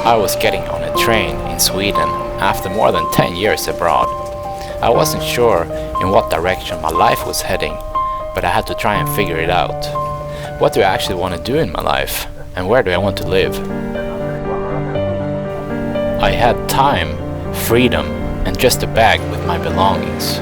I was getting on a train in Sweden after more than 10 years abroad. I wasn't sure in what direction my life was heading, but I had to try and figure it out. What do I actually want to do in my life, and where do I want to live? I had time, freedom, and just a bag with my belongings.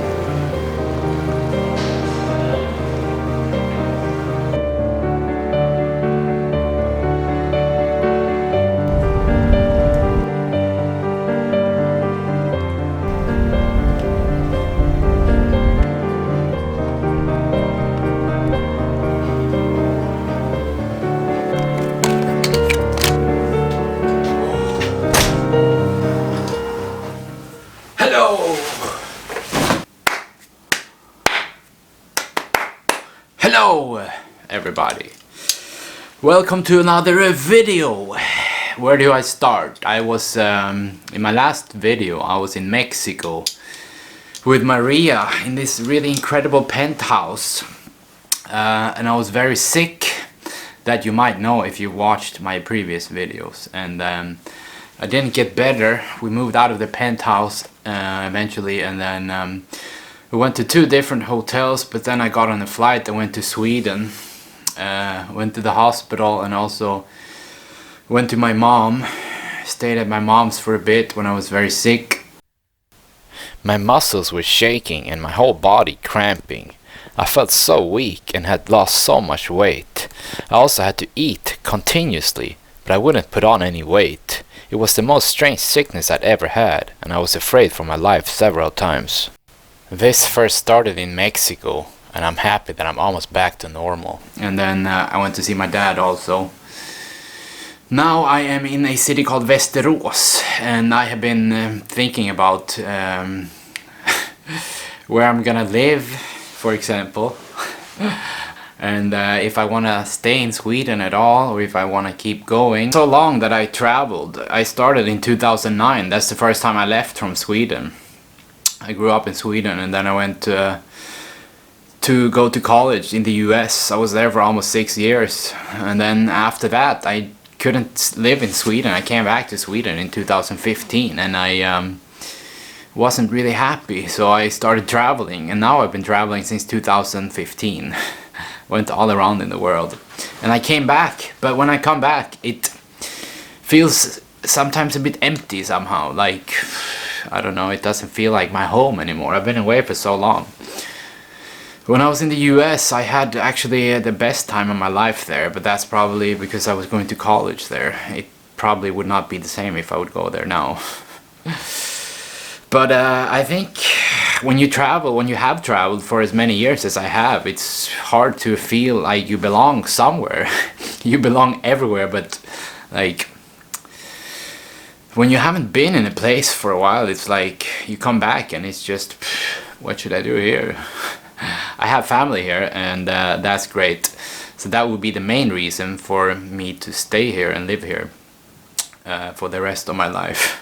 Hello everybody, welcome to another video. Where do I start? I was in my last video I was in Mexico with Maria in this really incredible penthouse, and I was very sick, that you might know if you watched my previous videos, and I didn't get better. We moved out of the penthouse eventually, and then we went to 2 different hotels, but then I got on a flight and went to Sweden, went to the hospital, and also went to my mom, stayed at my mom's for a bit when I was very sick. My muscles were shaking and my whole body cramping. I felt so weak and had lost so much weight. I also had to eat continuously, but I wouldn't put on any weight. It was the most strange sickness I'd ever had, and I was afraid for my life several times. This first started in Mexico, and I'm happy that I'm almost back to normal. And then I went to see my dad also. Now I am in a city called Västerås, and I have been thinking about where I'm gonna live, for example. And if I want to stay in Sweden at all, or if I want to keep going. So long that I traveled. I started in 2009, that's the first time I left from Sweden. I grew up in Sweden, and then I went to go to college in the US. I was there for almost 6 years, and then after that I couldn't live in Sweden. I came back to Sweden in 2015, and I wasn't really happy, so I started traveling, and now I've been traveling since 2015. Went all around in the world, and I came back, but when I come back it feels sometimes a bit empty somehow, like I don't know, it doesn't feel like my home anymore. I've been away for so long. When I was in the US, I had actually the best time of my life there, but that's probably because I was going to college there. It probably would not be the same if I would go there now. But I think when you travel, when you have traveled for as many years as I have, it's hard to feel like you belong somewhere. You belong everywhere, but like when you haven't been in a place for a while, it's like you come back and it's just, what should I do here? I have family here, and that's great. So that would be the main reason for me to stay here and live here for the rest of my life.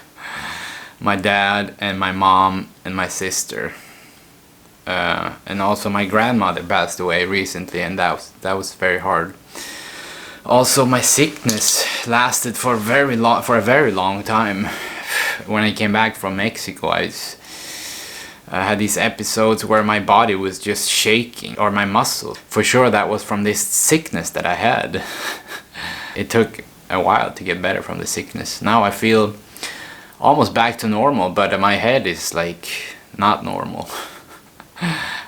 My dad and my mom and my sister, and also my grandmother passed away recently, and that was very hard. Also, my sickness lasted for a very long time. When I came back from Mexico, I had these episodes where my body was just shaking, or my muscles. For sure that was from this sickness that I had. It took a while to get better from the sickness. Now I feel almost back to normal, but my head is like not normal.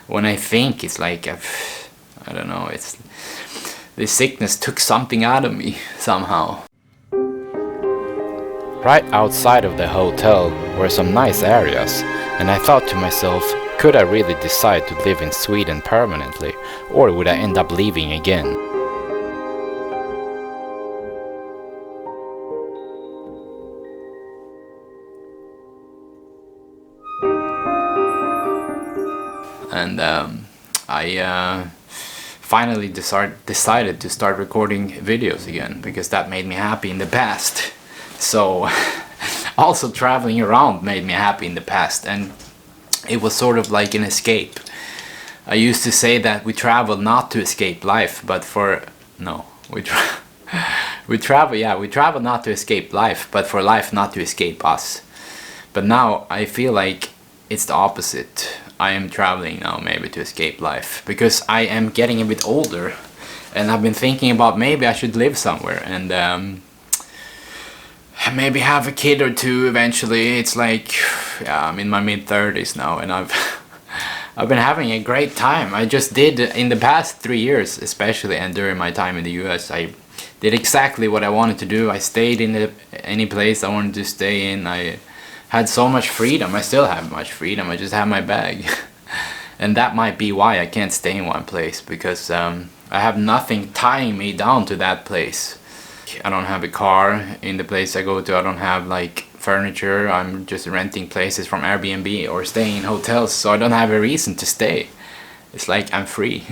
When I think, it's like I don't know, it's this sickness took something out of me somehow. Right outside of the hotel were some nice areas, and I thought to myself, could I really decide to live in Sweden permanently, or would I end up leaving again? And I finally decided to start recording videos again, because that made me happy in the past. So also traveling around made me happy in the past, and it was sort of like an escape. I used to say that we travel not to escape life, but We travel, yeah, we travel not to escape life, but for life not to escape us. But now I feel like it's the opposite. I am traveling now maybe to escape life, because I am getting a bit older, and I've been thinking about maybe I should live somewhere and maybe have a kid or two eventually. It's like, yeah, I'm in my mid-30s now, and I've been having a great time. I just did in the past 3 years especially, and during my time in the US, I did exactly what I wanted to do. I stayed in any place I wanted to stay in. I had so much freedom. I still have much freedom. I just have my bag. And that might be why I can't stay in one place, because I have nothing tying me down to that place. I don't have a car in the place I go to. I don't have like furniture. I'm just renting places from Airbnb or staying in hotels, so I don't have a reason to stay. It's like I'm free.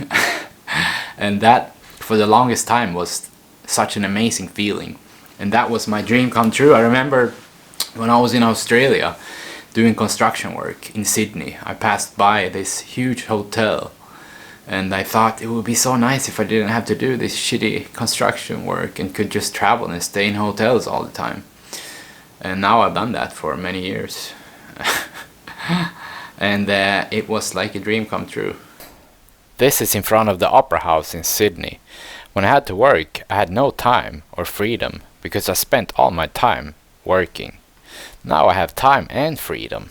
And that for the longest time was such an amazing feeling, and that was my dream come true. I remember when I was in Australia doing construction work in Sydney, I passed by this huge hotel, and I thought it would be so nice if I didn't have to do this shitty construction work and could just travel and stay in hotels all the time. And now I've done that for many years. And it was like a dream come true. This is in front of the Opera House in Sydney. When I had to work, I had no time or freedom because I spent all my time working. Now I have time and freedom,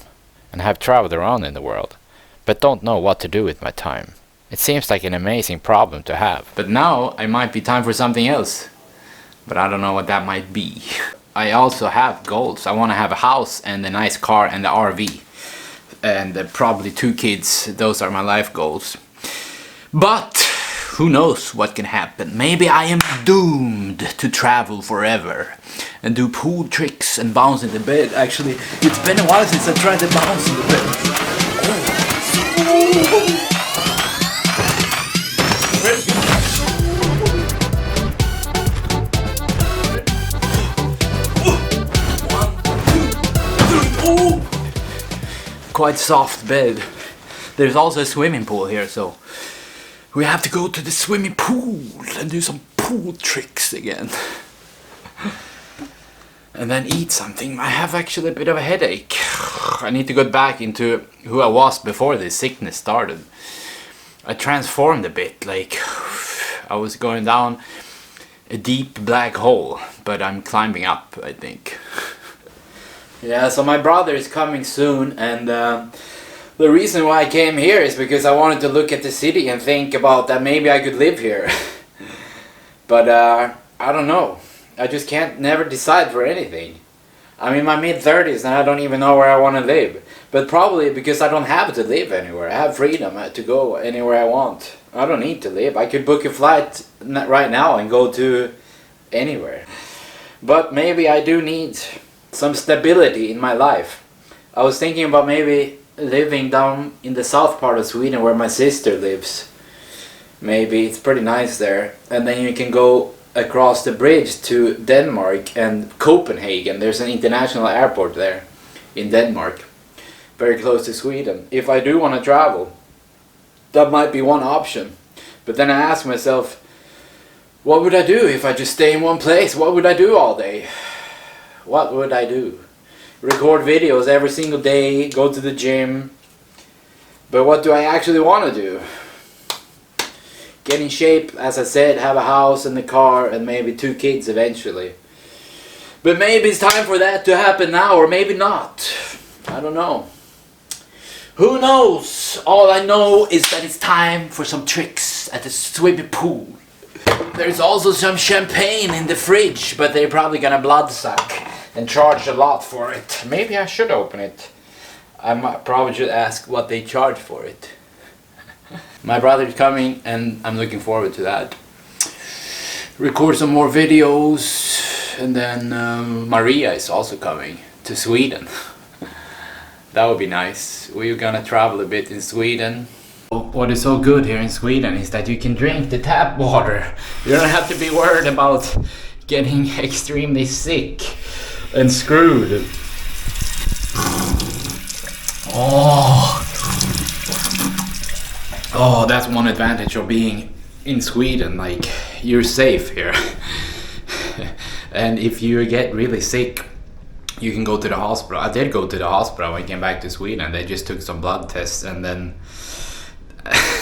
and have traveled around in the world, but don't know what to do with my time. It seems like an amazing problem to have. But now I might be time for something else, but I don't know what that might be. I also have goals. I want to have a house and a nice car and the RV, and probably 2 kids. Those are my life goals. But who knows what can happen? Maybe I am doomed to travel forever and do pool tricks and bounce in the bed. Actually, it's been a while since I tried to bounce in the bed. Quite soft bed. There's also a swimming pool here, so we have to go to the swimming pool and do some pool tricks again. And then eat something. I have actually a bit of a headache. I need to get back into who I was before this sickness started. I transformed a bit, like I was going down a deep black hole, but I'm climbing up, I think. Yeah, so my brother is coming soon, and the reason why I came here is because I wanted to look at the city and think about that maybe I could live here. But I don't know. I just can't never decide for anything. I'm in my mid-30s and I don't even know where I want to live. But probably because I don't have to live anywhere. I have freedom to go anywhere I want. I don't need to live. I could book a flight right now and go to anywhere. But maybe I do need some stability in my life. I was thinking about maybe living down in the south part of Sweden where my sister lives. Maybe it's pretty nice there. And then you can go across the bridge to Denmark and Copenhagen. There's an international airport there in Denmark, very close to Sweden. If I do want to travel, that might be one option. But then I ask myself, what would I do if I just stay in one place? What would I do all day? What would I do? Record videos every single day, go to the gym. But what do I actually want to do? Get in shape, as I said, have a house and a car and maybe 2 kids eventually. But maybe it's time for that to happen now, or maybe not. I don't know. Who knows? All I know is that it's time for some tricks at the swimming pool. There's also some champagne in the fridge, but they're probably gonna blood suck and charge a lot for it. Maybe I should open it. I probably should ask what they charge for it. My brother's coming and I'm looking forward to that. Record some more videos, and then Maria is also coming to Sweden. That would be nice. We're gonna travel a bit in Sweden. What is so good here in Sweden is that you can drink the tap water. You don't have to be worried about getting extremely sick and screwed. Oh, that's one advantage of being in Sweden. Like, you're safe here. And if you get really sick, you can go to the hospital. I did go to the hospital when I came back to Sweden. They just took some blood tests, and then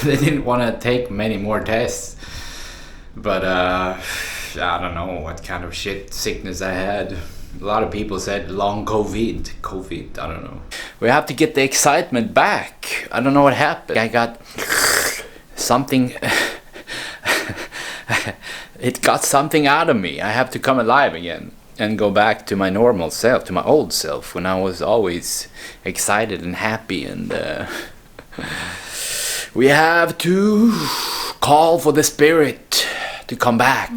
they didn't want to take many more tests. But I don't know what kind of shit sickness I had. A lot of people said long COVID, I don't know. We have to get the excitement back. I don't know what happened. I got something, it got something out of me. I have to come alive again and go back to my normal self, to my old self, when I was always excited and happy. And we have to call for the spirit to come back.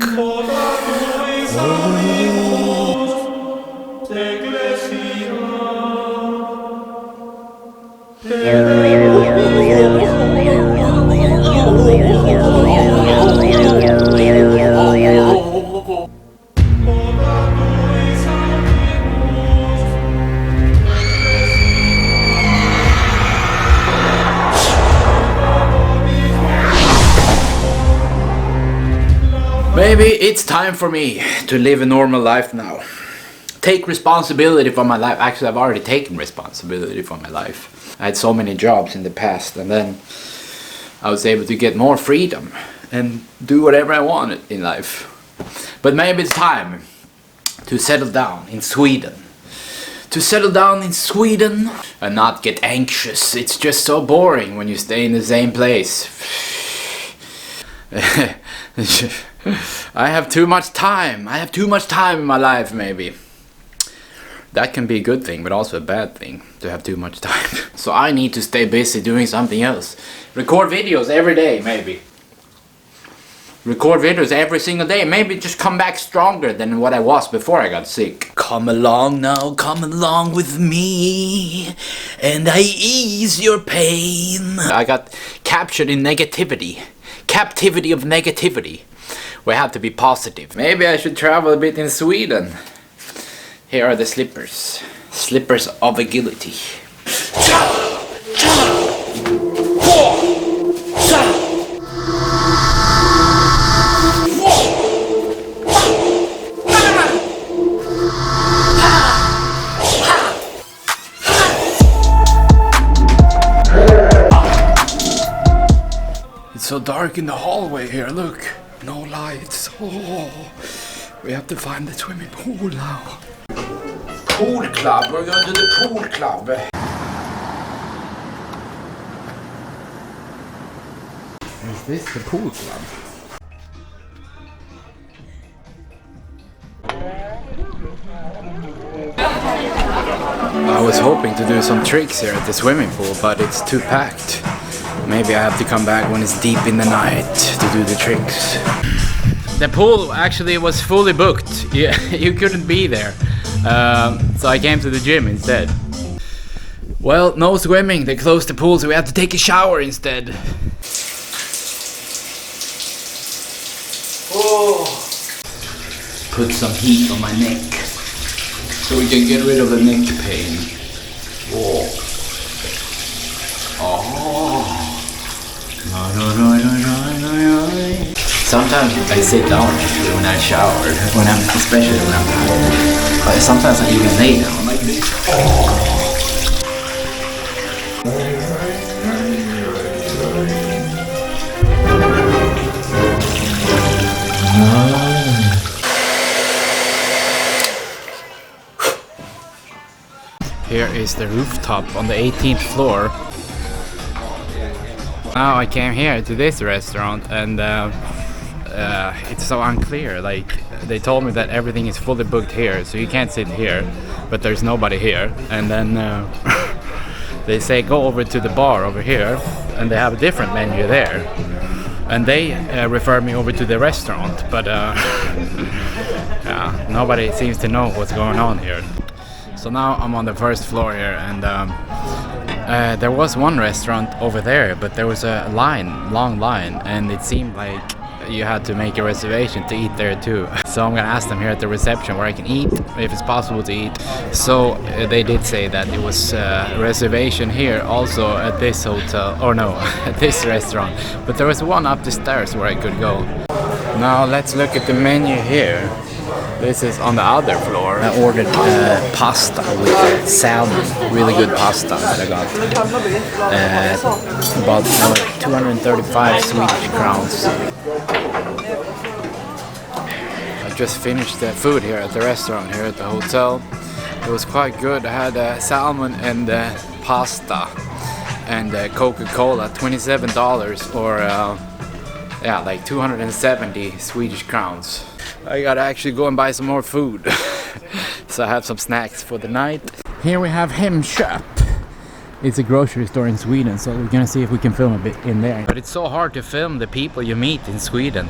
Maybe it's time for me to live a normal life now. Take responsibility for my life. Actually, I've already taken responsibility for my life. I had so many jobs in the past, and then I was able to get more freedom and do whatever I wanted in life. But maybe it's time to settle down in Sweden. To settle down in Sweden and not get anxious. It's just so boring when you stay in the same place. I have too much time. I have too much time in my life, maybe. That can be a good thing, but also a bad thing, to have too much time. So I need to stay busy doing something else. Record videos every day, maybe. Record videos every single day. Maybe just come back stronger than what I was before I got sick. Come along now, come along with me, and I ease your pain. I got captured in negativity. Captivity of negativity. We have to be positive. Maybe I should travel a bit in Sweden. Here are the slippers. Slippers of agility. It's so dark in the hallway here, look. No lights. Oh, we have to find the swimming pool now. Pool club, we're going to the pool club. Is this the pool club? I was hoping to do some tricks here at the swimming pool, but it's too packed. Maybe I have to come back when it's deep in the night to do the tricks. The pool actually was fully booked. You couldn't be there. So I came to the gym instead. Well, no swimming. They closed the pool, so we had to take a shower instead. Oh. Put some heat on my neck so we can get rid of the neck pain. Oh. Oh. Sometimes I sit down actually when I shower, especially when I'm tired. But sometimes I even lay down like this. Here is the rooftop on the 18th floor. Now I came here to this restaurant and it's so unclear. Like, they told me that everything is fully booked here, so you can't sit here, but there's nobody here. And then they say go over to the bar over here, and they have a different menu there. And they refer me over to the restaurant, but yeah, nobody seems to know what's going on here. So now I'm on the first floor here, and there was one restaurant over there, but there was a long line, and it seemed like you had to make a reservation to eat there too. So I'm gonna ask them here at the reception where I can eat, if it's possible to eat. So they did say that it was a reservation here also at this hotel, or no, at this restaurant. But there was one up the stairs where I could go. Now let's look at the menu here. This is on the other floor. I ordered pasta with salmon, really good pasta that I got. About 235 Swedish crowns. I just finished the food here at the restaurant here at the hotel. It was quite good. I had salmon and pasta and Coca-Cola, $27 or yeah, like 270 Swedish crowns. I gotta actually go and buy some more food. So I have some snacks for the night. Here we have Hemköp. It's a grocery store in Sweden, so we're gonna see if we can film a bit in there. But it's so hard to film the people you meet in Sweden.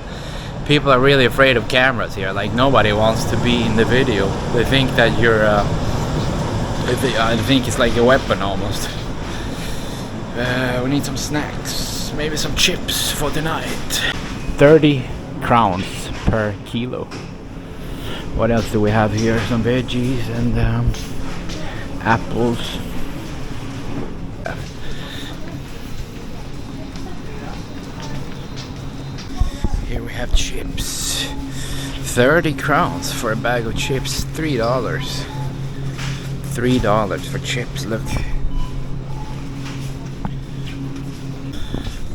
People are really afraid of cameras here. Like nobody wants to be in the video. They think that you're I think it's like a weapon almost. We need some snacks, maybe some chips for the night. 30 crowns per kilo. What else do we have here? Some veggies and apples. Here we have chips. 30 crowns for a bag of chips. $3. $3 for chips, look.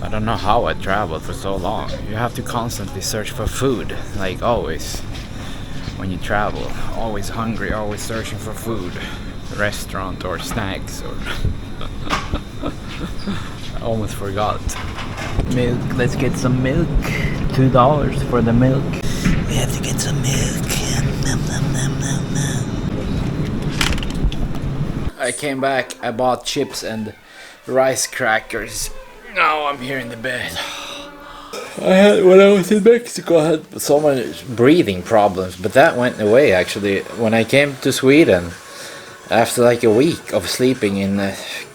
I don't know how I traveled for so long. You have to constantly search for food, like always. When you travel, always hungry, always searching for food. Restaurant or snacks or... I almost forgot. Milk, let's get some milk. $2 for the milk. We have to get some milk. I came back, I bought chips and rice crackers. Now I'm here in the bed. When I was in Mexico, I had so many breathing problems, but that went away actually. When I came to Sweden, after like a week of sleeping in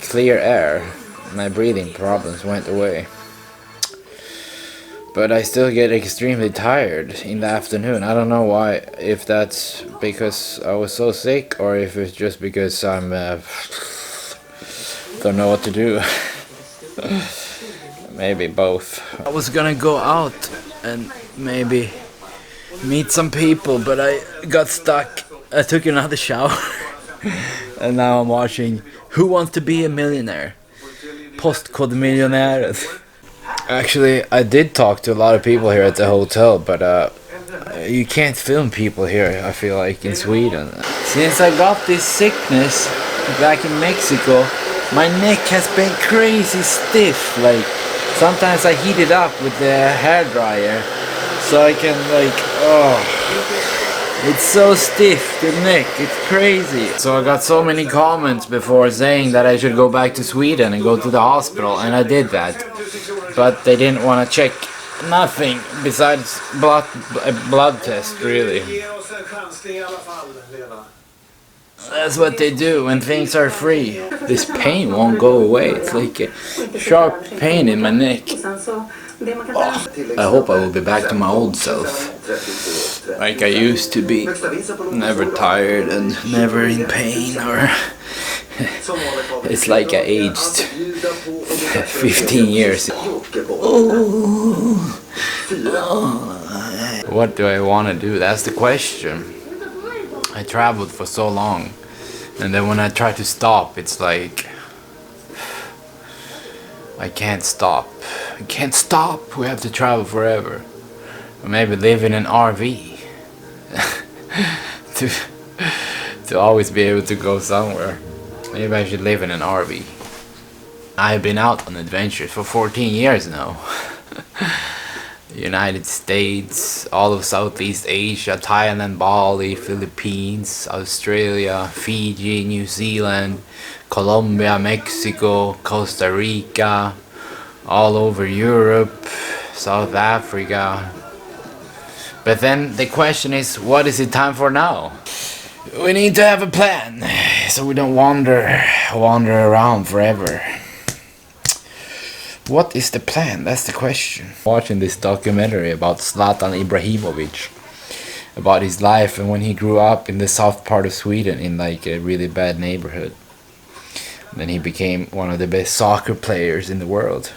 clear air, my breathing problems went away. But I still get extremely tired in the afternoon. I don't know why, if that's because I was so sick or if it's just because I'm don't know what to do. Maybe both. I was gonna go out and maybe meet some people, but I got stuck. I took another shower and now I'm watching Who Wants to Be a Millionaire? Postkodmiljonären. Actually, I did talk to a lot of people here at the hotel, but you can't film people here, I feel like, in Sweden. Since I got this sickness back in Mexico, my neck has been crazy stiff. Like, sometimes I heat it up with the hair dryer so I can like, it's so stiff, the neck, it's crazy. So I got so many comments before saying that I should go back to Sweden and go to the hospital, and I did that. But they didn't want to check nothing besides a blood test, really. That's what they do when things are free. This pain won't go away. It's like a sharp pain in my neck. I hope I will be back to my old self. Like I used to be. Never tired and never in pain or... It's like I aged 15 years. What do I want to do? That's the question. I traveled for so long, and then when I try to stop, it's like I can't stop. I can't stop. We have to travel forever. Or maybe live in an RV to always be able to go somewhere. Maybe I should live in an RV. I've been out on adventures for 14 years now. United States, all of Southeast Asia, Thailand, Bali, Philippines, Australia, Fiji, New Zealand, Colombia, Mexico, Costa Rica, all over Europe, South Africa. But then the question is, what is it time for now? We need to have a plan, so we don't wander around forever. What is the plan? That's the question. Watching this documentary about Zlatan Ibrahimovic, about his life and when he grew up in the south part of Sweden in like a really bad neighborhood. And then he became one of the best soccer players in the world.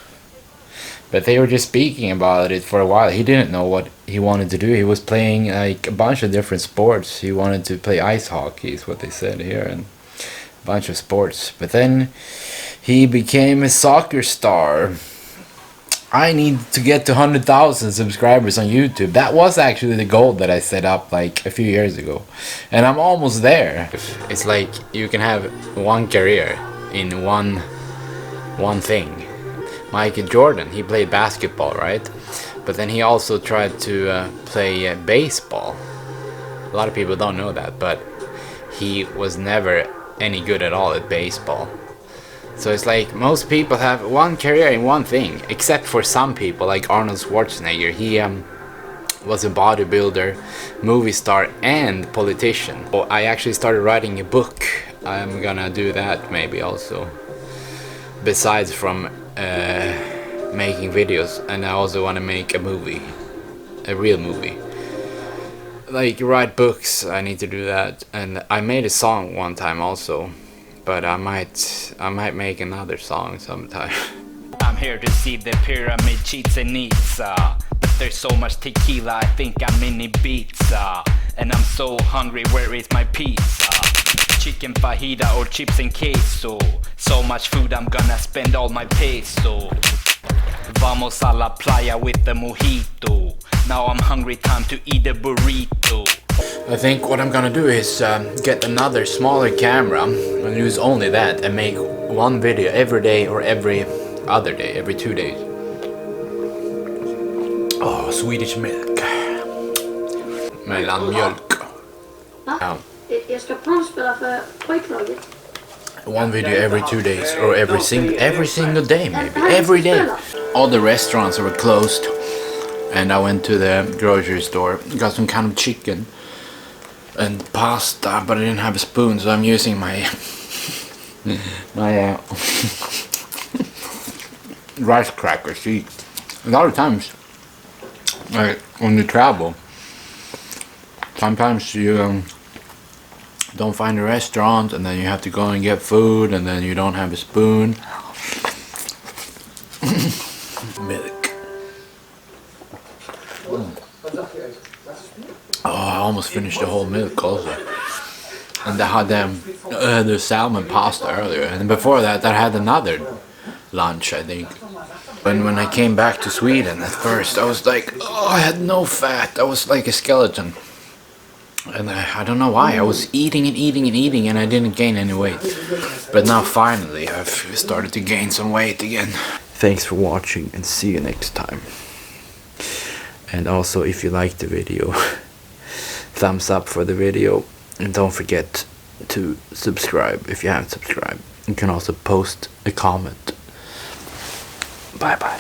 But they were just speaking about it for a while. He didn't know what he wanted to do. He was playing like a bunch of different sports. He wanted to play ice hockey, is what they said here, and a bunch of sports. But then he became a soccer star. I need to get to 100,000 subscribers on YouTube. That was actually the goal that I set up like a few years ago. And I'm almost there. It's like you can have one career in one thing. Michael Jordan, he played basketball, right? But then he also tried to play baseball. A lot of people don't know that, but he was never any good at all at baseball. So it's like most people have one career in one thing, except for some people like Arnold Schwarzenegger. He was a bodybuilder, movie star, and politician. So I actually started writing a book. I'm gonna do that maybe also. Besides from making videos, and I also want to make a movie, a real movie. Like write books, I need to do that. And I made a song one time also, but I might make another song sometime. I'm here to see the pyramid Chichen Itza, but there's so much tequila, I think I'm in Ibiza. And I'm so hungry, where is my pizza? Chicken fajita or chips and queso. So much food, I'm gonna spend all my peso. Vamos a la playa with the mojito. Now I'm hungry, time to eat a burrito. I think what I'm gonna do is get another smaller camera and use only that and make one video every day or every other day, every 2 days. Oh, Swedish milk. Mellanmjölk. Ja. Jag ska provspela för pojklaget. One video every 2 days or every single day maybe. Every day. All the restaurants were closed and I went to the grocery store, got some kind of chicken and pasta, but I didn't have a spoon, so I'm using my rice crackers to eat. A lot of times, like when you travel, sometimes you don't find a restaurant and then you have to go and get food and then you don't have a spoon. Milk. Oh, I almost finished the whole milk also. And I had the salmon pasta earlier, and before that I had another lunch, I think. When I came back to Sweden at first, I was like, oh, I had no fat. I was like a skeleton. And I don't know why. I was eating and I didn't gain any weight. But now finally I've started to gain some weight again. Thanks for watching and see you next time. And also, if you liked the video, thumbs up for the video, and don't forget to subscribe if you haven't subscribed. You can also post a comment. Bye bye.